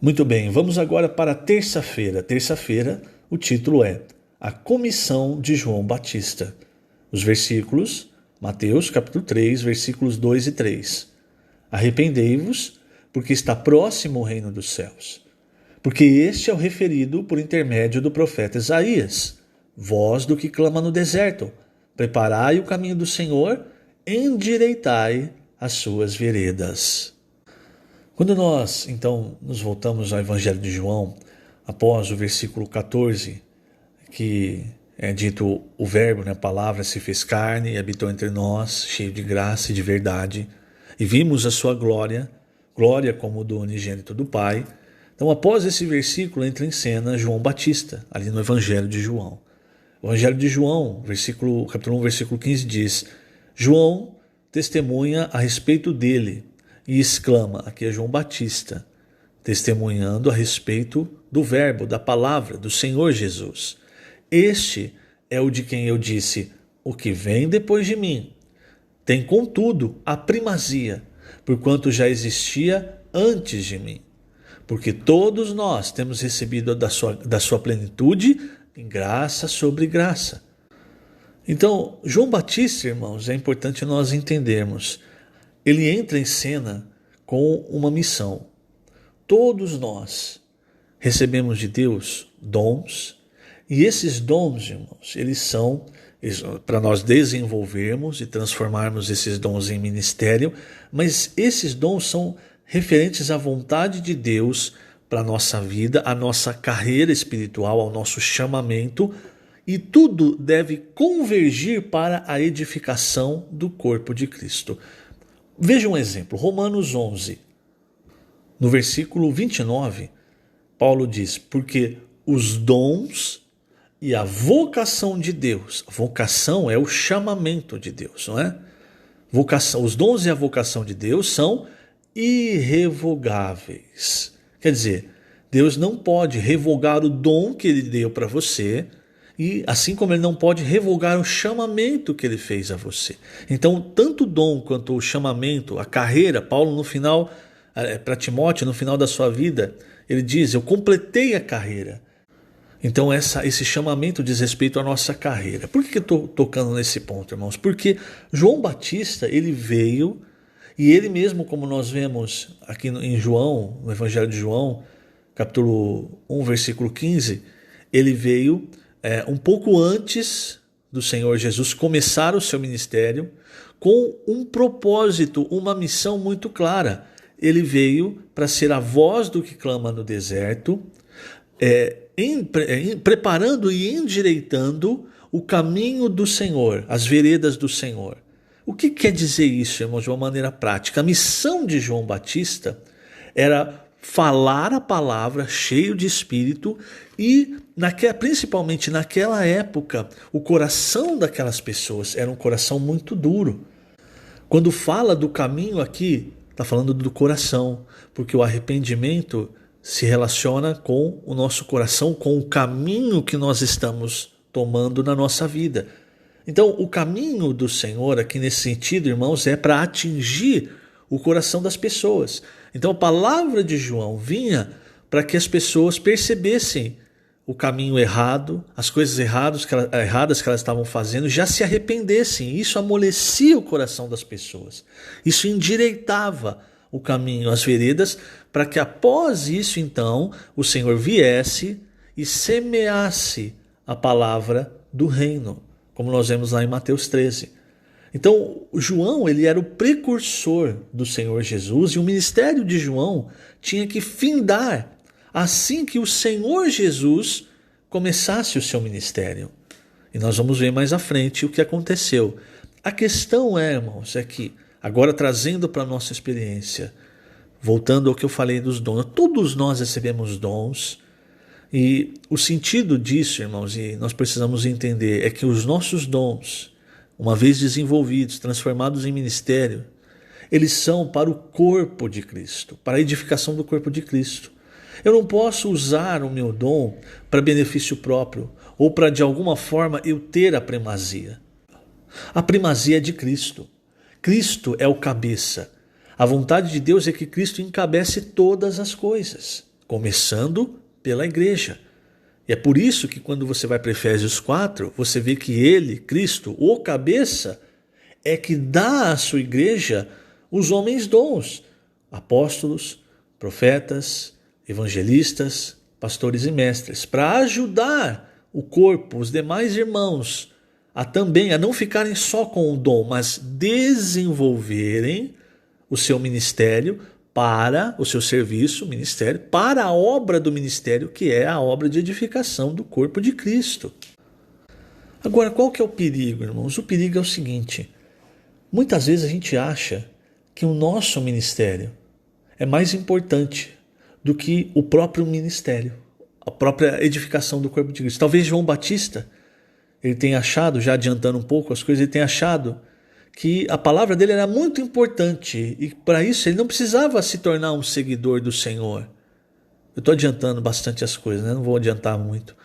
Muito bem, vamos agora para terça-feira. Terça-feira, o título é A Comissão de João Batista. Os versículos, Mateus capítulo 3, versículos 2 e 3. Arrependei-vos, porque está próximo o reino dos céus. Porque este é o referido por intermédio do profeta Isaías. Voz do que clama no deserto, preparai o caminho do Senhor, endireitai as suas veredas. Quando nós, então, nos voltamos ao Evangelho de João, após o versículo 14, que é dito o verbo, a palavra se fez carne e habitou entre nós, cheio de graça e de verdade, e vimos a sua glória, glória como do unigênito do Pai. Então, após esse versículo, entra em cena João Batista, ali no Evangelho de João. O Evangelho de João, capítulo 1, versículo 15 diz: João testemunha a respeito dele e exclama, aqui é João Batista, testemunhando a respeito do verbo, da palavra, do Senhor Jesus. Este é o de quem eu disse, o que vem depois de mim tem, contudo, a primazia, porquanto já existia antes de mim. Porque todos nós temos recebido da sua plenitude em graça sobre graça. Então, João Batista, irmãos, é importante nós entendermos. Ele entra em cena com uma missão. Todos nós recebemos de Deus dons, e esses dons, irmãos, eles são para nós desenvolvermos e transformarmos esses dons em ministério, mas esses dons são referentes à vontade de Deus para a nossa vida, à nossa carreira espiritual, ao nosso chamamento, e tudo deve convergir para a edificação do corpo de Cristo. Veja um exemplo, Romanos 11, no versículo 29, Paulo diz, porque os dons e a vocação de Deus, a vocação é o chamamento de Deus, não é? Os dons e a vocação de Deus são irrevogáveis. Quer dizer, Deus não pode revogar o dom que ele deu para você, e assim como ele não pode revogar o chamamento que ele fez a você. Então, tanto o dom quanto o chamamento, a carreira, Paulo no final, para Timóteo, no final da sua vida, ele diz, eu completei a carreira. Então esse chamamento diz respeito à nossa carreira. Por que eu estou tocando nesse ponto, irmãos? Porque João Batista, ele veio, e ele mesmo, como nós vemos aqui em João, no Evangelho de João, capítulo 1, versículo 15, ele veio um pouco antes do Senhor Jesus começar o seu ministério, com um propósito, uma missão muito clara. Ele veio para ser a voz do que clama no deserto, preparando e endireitando o caminho do Senhor, as veredas do Senhor. O que quer dizer isso, irmãos, de uma maneira prática? A missão de João Batista era falar a palavra cheio de espírito e, principalmente naquela época, o coração daquelas pessoas era um coração muito duro. Quando fala do caminho aqui, está falando do coração, porque o arrependimento se relaciona com o nosso coração, com o caminho que nós estamos tomando na nossa vida. Então, o caminho do Senhor, aqui nesse sentido, irmãos, é para atingir o coração das pessoas. Então, a palavra de João vinha para que as pessoas percebessem o caminho errado, as coisas erradas que elas estavam fazendo, já se arrependessem. Isso amolecia o coração das pessoas. Isso endireitava o caminho, as veredas, para que após isso, então, o Senhor viesse e semeasse a palavra do reino, como nós vemos lá em Mateus 13. Então, João, ele era o precursor do Senhor Jesus, e o ministério de João tinha que findar assim que o Senhor Jesus começasse o seu ministério. E nós vamos ver mais à frente o que aconteceu. A questão é, irmãos, é que, agora trazendo para a nossa experiência, voltando ao que eu falei dos dons, todos nós recebemos dons, e o sentido disso, irmãos, e nós precisamos entender, é que os nossos dons, uma vez desenvolvidos, transformados em ministério, eles são para o corpo de Cristo, para a edificação do corpo de Cristo. Eu não posso usar o meu dom para benefício próprio, ou para de alguma forma eu ter a primazia. A primazia é de Cristo. Cristo é o cabeça. A vontade de Deus é que Cristo encabece todas as coisas. começando pela igreja. E é por isso que quando você vai para Efésios 4, você vê que ele, Cristo, o cabeça, é que dá à sua igreja os homens dons, apóstolos, profetas, evangelistas, pastores e mestres, para ajudar o corpo, os demais irmãos, a não ficarem só com o dom, mas desenvolverem o seu ministério para o seu serviço, ministério, para a obra do ministério, que é a obra de edificação do corpo de Cristo. Agora, qual que é o perigo, irmãos? O perigo é o seguinte: muitas vezes a gente acha que o nosso ministério é mais importante do que o próprio ministério, a própria edificação do corpo de Cristo. Talvez João Batista, ele tenha achado, já adiantando um pouco as coisas, ele tenha achado que a palavra dele era muito importante e para isso ele não precisava se tornar um seguidor do Senhor. Eu estou adiantando bastante as coisas, né? Não vou adiantar muito.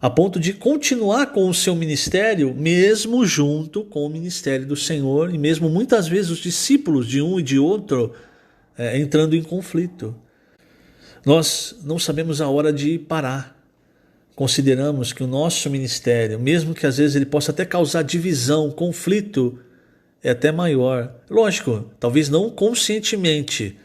A ponto de continuar com o seu ministério, mesmo junto com o ministério do Senhor, e mesmo muitas vezes os discípulos de um e de outro entrando em conflito. Nós não sabemos a hora de parar. Consideramos que o nosso ministério, mesmo que às vezes ele possa até causar divisão, conflito, é até maior. Lógico, talvez não conscientemente,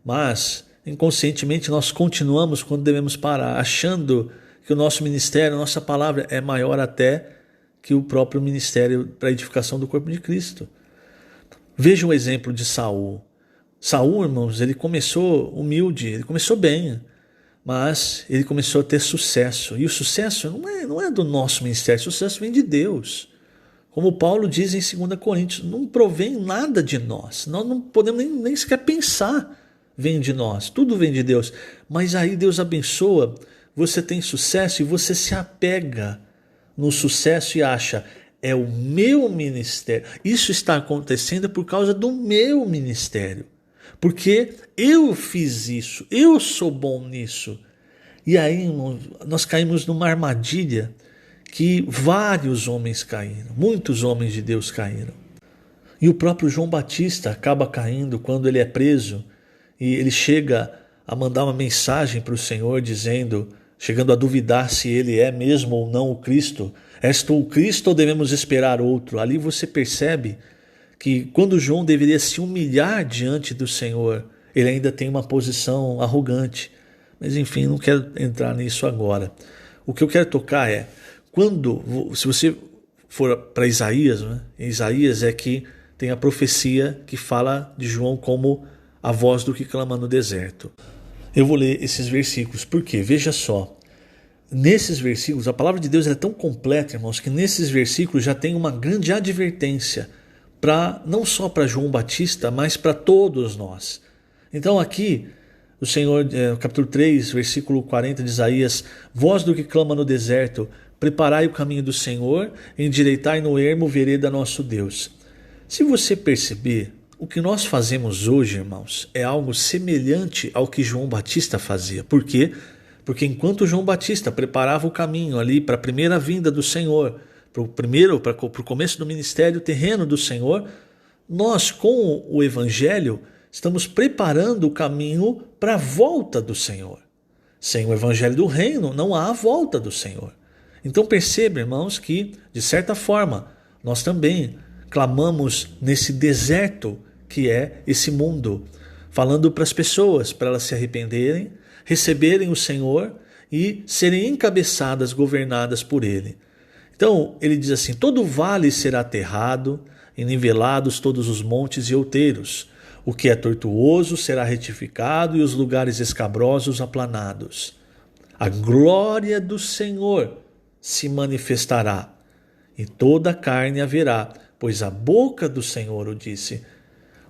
mas inconscientemente nós continuamos quando devemos parar, achando que o nosso ministério, a nossa palavra é maior até que o próprio ministério para a edificação do corpo de Cristo. Veja o exemplo de Saul. Saul, irmãos, ele começou humilde, ele começou bem, mas ele começou a ter sucesso. E o sucesso não é do nosso ministério, o sucesso vem de Deus. Como Paulo diz em 2 Coríntios, não provém nada de nós. Nós não podemos nem sequer pensar, vem de nós. Tudo vem de Deus. Mas aí Deus abençoa, você tem sucesso e você se apega no sucesso e acha, é o meu ministério. Isso está acontecendo por causa do meu ministério. Porque eu fiz isso, eu sou bom nisso. E aí, irmão, nós caímos numa armadilha que vários homens caíram, muitos homens de Deus caíram. E o próprio João Batista acaba caindo quando ele é preso e ele chega a mandar uma mensagem para o Senhor chegando a duvidar se ele é mesmo ou não o Cristo. És tu o Cristo ou devemos esperar outro? Ali você percebe que quando João deveria se humilhar diante do Senhor, ele ainda tem uma posição arrogante. Mas enfim, não quero entrar nisso agora. O que eu quero tocar é, se você for para Isaías, né? Isaías é que tem a profecia que fala de João como a voz do que clama no deserto. Eu vou ler esses versículos, porque veja só, nesses versículos, a palavra de Deus é tão completa, irmãos, que nesses versículos já tem uma grande advertência, não só para João Batista, mas para todos nós. Então aqui, o Senhor, capítulo 3, versículo 40 de Isaías, voz do que clama no deserto, preparai o caminho do Senhor, endireitai no ermo vereda nosso Deus. Se você perceber, o que nós fazemos hoje, irmãos, é algo semelhante ao que João Batista fazia. Por quê? Porque enquanto João Batista preparava o caminho ali para a primeira vinda do Senhor, para o começo do ministério terreno do Senhor, nós, com o Evangelho, estamos preparando o caminho para a volta do Senhor. Sem o Evangelho do Reino, não há a volta do Senhor. Então perceba, irmãos, que, de certa forma, nós também clamamos nesse deserto que é esse mundo, falando para as pessoas, para elas se arrependerem, receberem o Senhor e serem encabeçadas, governadas por Ele. Então, ele diz assim, todo vale será aterrado, e nivelados todos os montes e outeiros. O que é tortuoso será retificado e os lugares escabrosos aplanados. A glória do Senhor se manifestará, e toda a carne haverá, pois a boca do Senhor o disse.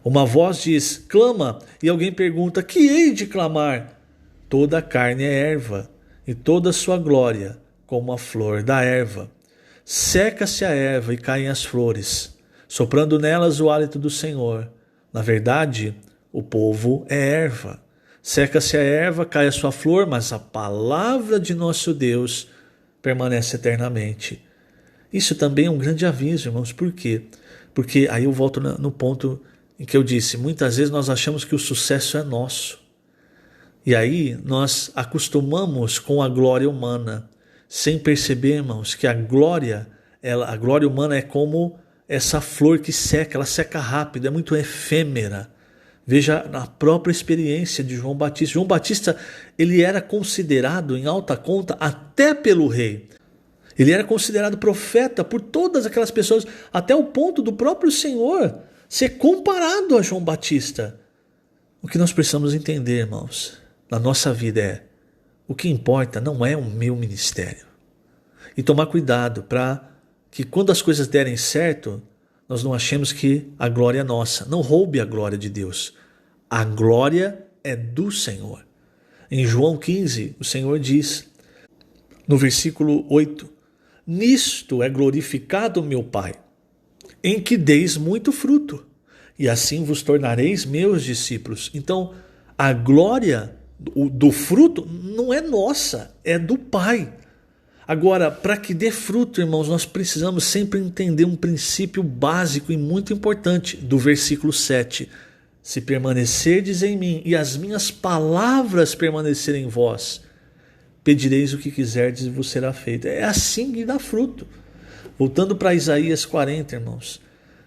Uma voz diz, clama, e alguém pergunta, que hei de clamar? Toda a carne é erva, e toda a sua glória, como a flor da erva. Seca-se a erva e caem as flores, soprando nelas o hálito do Senhor. Na verdade, o povo é erva. Seca-se a erva, cai a sua flor, mas a palavra de nosso Deus permanece eternamente. Isso também é um grande aviso, irmãos. Por quê? Porque aí eu volto no ponto em que eu disse, muitas vezes nós achamos que o sucesso é nosso. E aí nós acostumamos com a glória humana, sem perceber, irmãos, que a glória humana é como essa flor que seca, ela seca rápido, é muito efêmera. Veja na própria experiência de João Batista. João Batista, ele era considerado em alta conta até pelo rei. Ele era considerado profeta por todas aquelas pessoas, até o ponto do próprio Senhor ser comparado a João Batista. O que nós precisamos entender, irmãos, na nossa vida é: o que importa não é o meu ministério. E tomar cuidado para que quando as coisas derem certo, nós não achemos que a glória é nossa. Não roube a glória de Deus. A glória é do Senhor. Em João 15, o Senhor diz, no versículo 8, nisto é glorificado meu Pai, em que deis muito fruto, e assim vos tornareis meus discípulos. Então, a glória do fruto não é nossa, é do Pai. Agora, para que dê fruto, irmãos, nós precisamos sempre entender um princípio básico e muito importante do versículo 7. Se permanecerdes em mim e as minhas palavras permanecerem em vós, pedireis o que quiserdes e vos será feito. É assim que dá fruto. Voltando para Isaías 40, irmãos,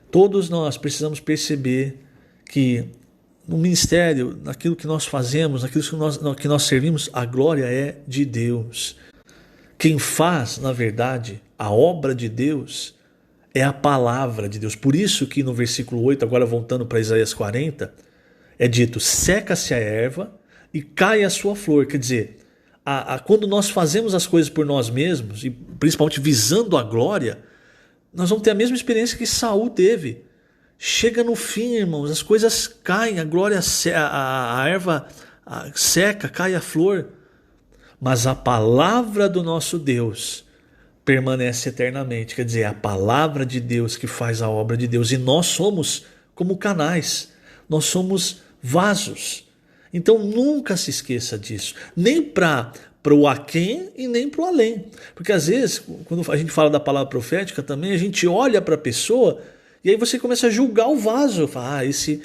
todos nós precisamos perceber que no ministério, naquilo que nós fazemos, naquilo que nós servimos, a glória é de Deus. Quem faz, na verdade, a obra de Deus é a palavra de Deus. Por isso que no versículo 8, agora voltando para Isaías 40, é dito, seca-se a erva e cai a sua flor. Quer dizer, quando nós fazemos as coisas por nós mesmos, e principalmente visando a glória, nós vamos ter a mesma experiência que Saul teve. Chega no fim, irmãos, as coisas caem, a glória, a erva seca, cai a flor. Mas a palavra do nosso Deus permanece eternamente. Quer dizer, é a palavra de Deus que faz a obra de Deus. E nós somos como canais, nós somos vasos. Então nunca se esqueça disso. Nem para o aquém e nem para o além. Porque às vezes, quando a gente fala da palavra profética também, a gente olha para a pessoa e aí você começa a julgar o vaso. Fala, esse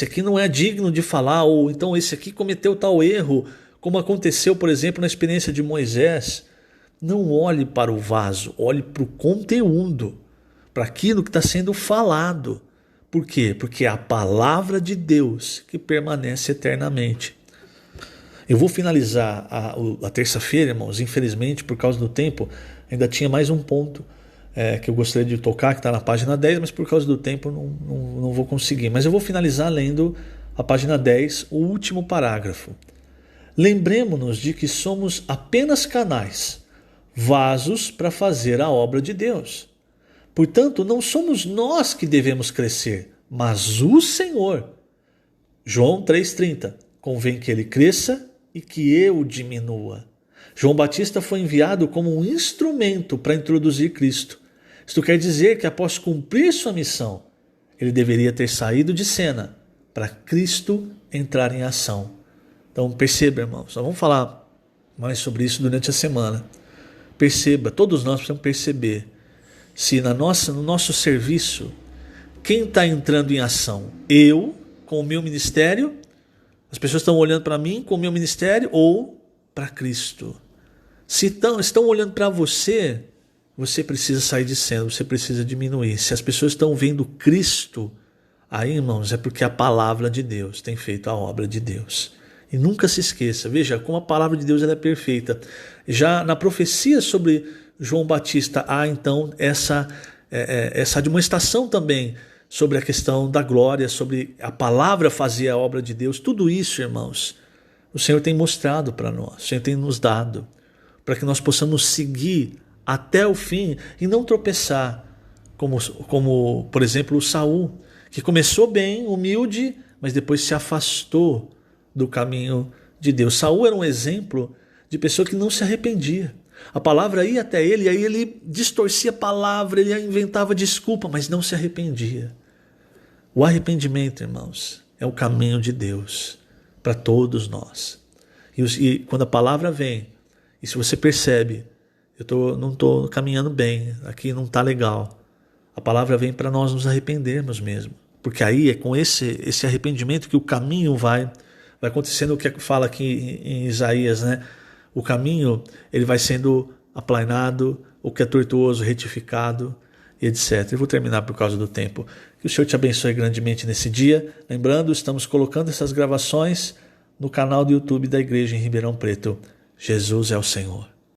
aqui não é digno de falar, ou então esse aqui cometeu tal erro. Como aconteceu, por exemplo, na experiência de Moisés. Não olhe para o vaso, olhe para o conteúdo, para aquilo que está sendo falado. Por quê? Porque é a palavra de Deus que permanece eternamente. Eu vou finalizar a terça-feira, irmãos. Infelizmente, por causa do tempo, ainda tinha mais um ponto que eu gostaria de tocar, que está na página 10, mas por causa do tempo não vou conseguir. Mas eu vou finalizar lendo a página 10, o último parágrafo. Lembremos-nos de que somos apenas canais, vasos para fazer a obra de Deus. Portanto, não somos nós que devemos crescer, mas o Senhor. João 3,30. Convém que ele cresça e que eu diminua. João Batista foi enviado como um instrumento para introduzir Cristo. Isto quer dizer que após cumprir sua missão, ele deveria ter saído de cena para Cristo entrar em ação. Então perceba, irmãos, nós vamos falar mais sobre isso durante a semana. Perceba, todos nós precisamos perceber se no nosso serviço, quem está entrando em ação? Eu, com o meu ministério, as pessoas estão olhando para mim com o meu ministério ou para Cristo? Se estão olhando para você, você precisa sair de cena, você precisa diminuir. Se as pessoas estão vendo Cristo, aí, irmãos, é porque a palavra de Deus tem feito a obra de Deus. E nunca se esqueça, veja como a palavra de Deus ela é perfeita. Já na profecia sobre João Batista há então essa demonstração também sobre a questão da glória, sobre a palavra fazer a obra de Deus. Tudo isso, irmãos, o Senhor tem mostrado para nós, o Senhor tem nos dado, para que nós possamos seguir até o fim e não tropeçar, como por exemplo, o Saul, que começou bem, humilde, mas depois se afastou do caminho de Deus. Saul era um exemplo de pessoa que não se arrependia. A palavra ia até ele, e aí ele distorcia a palavra, ele inventava desculpa, mas não se arrependia. O arrependimento, irmãos, é o caminho de Deus para todos nós. E quando a palavra vem, e se você percebe, não estou caminhando bem, aqui não está legal, a palavra vem para nós nos arrependermos mesmo. Porque aí é com esse arrependimento que o caminho vai vai acontecendo o que fala aqui em Isaías, né? O caminho ele vai sendo aplanado, o que é tortuoso, retificado, e etc. Eu vou terminar por causa do tempo. Que o Senhor te abençoe grandemente nesse dia. Lembrando, estamos colocando essas gravações no canal do YouTube da Igreja em Ribeirão Preto. Jesus é o Senhor.